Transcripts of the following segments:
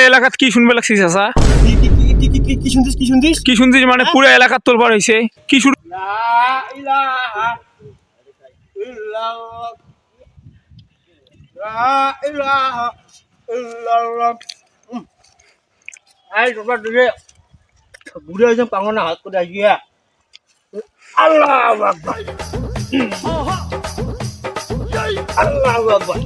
এলাকাত কি শুনবে লাগছিস চাচা? কি শুনছিস মানে পুরো এলাকাত তোলবার হয়েছে কি শুরু? ঘুরে হয়েছে পাঙ্গনা হাত করে আসিয়া আল্লাহ আকবার আল্লাহ আকবার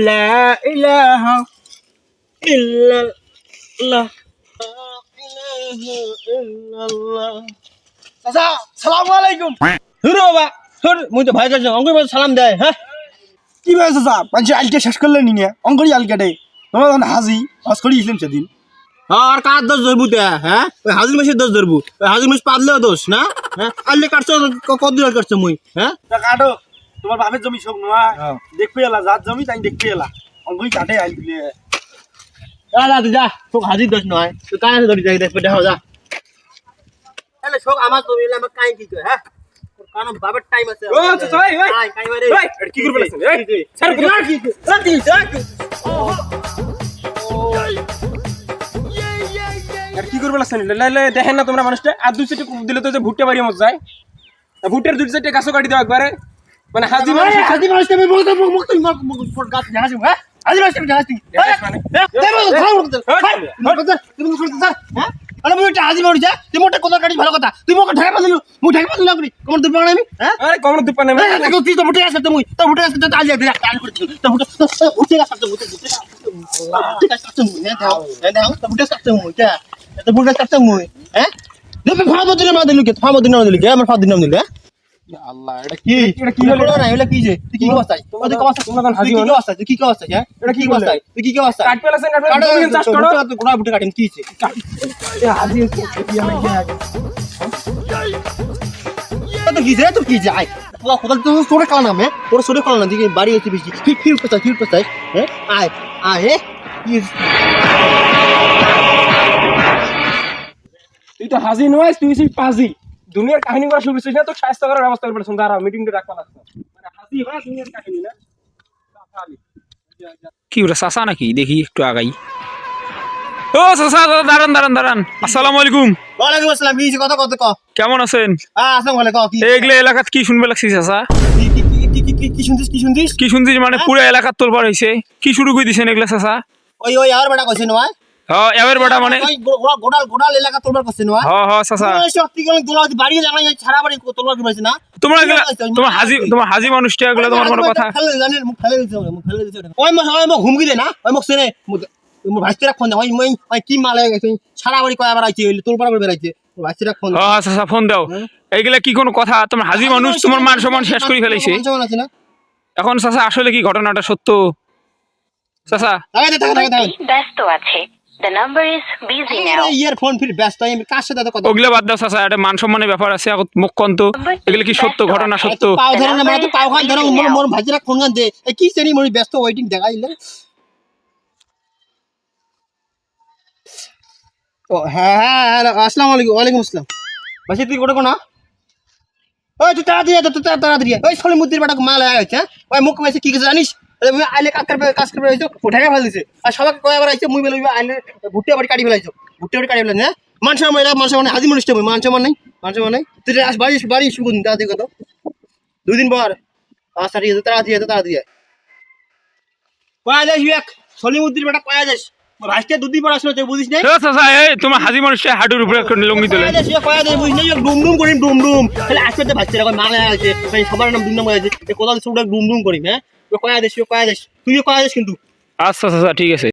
লা ইলাহা ইল্লাল্লাহ চাচা সালামু আলাইকুম। ধুর বাবা ধুর মুই তো ভাই কাছে অঙ্কুর বাবা সালাম দেয়। হ্যাঁ কি ভাই চাচা পাঁচ আলকে শেষ করলেন নিয়ে অঙ্করি আলকাটে তোমার হাজি হজ করি ইসলাম সেদিন। আর কার দোষ ধরবো তে? হ্যাঁ ওই হাজির মাসের দোষ ধরবো, ওই হাজির মাস পারলেও দোষ না? হ্যাঁ আল্লে কাটছো কত কাটছো মুই? হ্যাঁ তা কাটো তোমার বাপের জমি সব নয় দেখবে এলা যার জমি তাই দেখবে এলা অঙ্করি কাটে আইলে যা তোক হাজির দোষ নয় তুই কায় ধরি যাই দেখবে দেখো যা তাহলে শোক আমার জমি এলে আমার কাই কি কয়? হ্যাঁ কারণ বাবার টাইম আছে। ও চাচা এই কাই কাই মারে এই কি করবে লাগছেন? এই স্যার কি আর কি করবে লাগছেন? লাইলে দেখেন না তোমরা মানুষটা আর দুই চারটে দিলে তো যে ভুট্টা বাড়ি মত যায়, ভুট্টের দুই চারটে গাছও কাটি দাও একবারে মানে হাজি মানুষ। হাজির মাস তুমি বলতে মুখ গাছ জানাসি। হ্যাঁ হাজির মাস তুমি জানাসি হ্যাঁ আরে মুই একটা হাজির মানুষ যা তুই মোটা কোদাল কাটি ভালো কথা তুই মোকে ঢাকা পাদিলু মুই ঢাকা পাদিলু লাগরি কোন তুই পাড়া আমি। হ্যাঁ আরে কমন দুপা নেবে তুই তো মুটে আসতে মুই তো মুটে আসতে তো আজ দে কাল করছিস তো মুটে আসতে মুটে আসতে মুই হ্যাঁ দাও তো মুটে আসতে মুই তা তো মুটে আসতে মুই। হ্যাঁ দেবে ফাদিনের মা দিলু কে ফাদিনের নাম দিলু কে আমার ফাদিনের নাম দিলু। আল্লাহ এটা এটা কি হলো না? এটা কি যে তুই কি অবস্থায় তোমাদের কষ্ট তোমরা কোন হাজির কি অবস্থায় তুই কি অবস্থায়? হ্যাঁ এটা কি অবস্থায় তুই কি অবস্থায়? কাট পেলাছেন কাটবে জমি চাষ করো তো গোড়া বুটে কাটেন কি হইছে? এ হাজি কি আমি কি আগে তো কি যে তুই কি যায় তোরা কোদাল তো তোরে কালা নামে তোরে সরে কালা না দিকে বাড়ি হইছে বেশি ফির কোথায়? হ্যাঁ আয় আয় কি তুই তো হাজি নয় তুই হইছিস পাজি। দুনিয়ার কাহিনী করা শুরু করছিস না, তো স্বাস্থ্য করার ব্যবস্থা করে ফেলছেন। দাঁড়াও মিটিংটা রাখবা লাগছে মানে হাজি হয় দুনিয়ার কাহিনী না। কি ওরা চাচা নাকি দেখি একটু আগাই। ও চাচা দাঁড়ান। আসসালামু আলাইকুম। ওয়ালাইকুম আসসালাম। কি কথা কত ক কেমন আছেন? আসসালামু আলাইকুম। কি এগুলো এলাকাত কি শুনবে লাগছিস চাচা? কি শুনছিস কি শুনছিস মানে পুরো এলাকাত তোলবার হয়েছে কি শুরু করে দিছেন এগুলা চাচা? ওই আর বেটা কইছে নয় হ্যাঁ এবার বেটা মানে ওই গোডাল এলাকা তোলবার করছে নয়। হ্যাঁ চাচা সত্যি করে তোলা বাড়ি জানা ছাড়া বাড়ি তোলবার করছে না তোমার হাজি মানুষটা এগুলা তোমার কোনো কথা ফেলে দিছে ওই মো ঘুমকি দে না ওই মোক সেনে মোর ভাইস্তিরা ফোন দে ওই কি মাল হয়ে গেছে ছাড়া বাড়ি কয়বার আইছে তোলবার করে বেরাইছে ভাইস্তিরা ফোন দে। হ্যাঁ চাচা ফোন দাও। এইগুলা কি কোনো কথা? তোমার হাজি মানুষ তোমার মান সম্মান শেষ করে ফেলেছে এখন চাচা। আসলে কি ঘটনাটা সত্য চাচা? ব্যস্ত আছে। The number is busy now. Earphone ফির ব্যস্ত আমি কার সাথে কথা ওগুলা বাদ দাও চাচা, একটা মান সম্মানের ব্যাপার আছে। এখন মুখ কন্ত এগুলো কি সত্য ঘটনা? সত্য পাও ধরে না মানে তো পাও খান ধরে মোর ভাইজিরা ফোন গান দে কি সেরি মোর ব্যস্ত ওয়েটিং দেখাইলে। ও হ্যাঁ আসসালামু আলাইকুম। ওয়ালাইকুম আসসালাম। ভাই তুই কোটা কোনা ওই তুই তাড়াতাড়ি ওই সলি মুদ্দির বেটা মাল আইছে। ওই মুখ কইছে কি কিছু জানিস? আইলে কাজ করবে হইছো উঠাকে ফেল দিছে আর সবাই কয়বার আইছে মুই বলে আইলে ভুট্টা বাড়ি কাটি ফেলাইছো ভুট্টা বাড়ি কাটি ফেলেন। হ্যাঁ মানুষ মানে হাজি মানুষ মানুষ নাই তুই বাড়ি শুরু করুন তাড়াতাড়ি কত 2 দিন পর আচ্ছা ঠিক আছে তাড়াতাড়ি কয়া যাস এক সলি মুদ্দির বেটা কয়া যাস ভাইস্তে 2 দিন পর আসলে তুই বুঝিস না চাচা এই তোমার হাজি মানুষটা হাঁটুর উপরে লঙ্গি তোলে কয়া যাস বুঝিস না ডুম করিম ডুম তাহলে আজকে ভাইস্তে মাল আছে সবার নাম দুই নাম আছে কোথাও ডুম করিম। হ্যাঁ কয়া যাস তুইও কয়া যাস কিন্তু। আচ্ছা চাচা ঠিক আছে।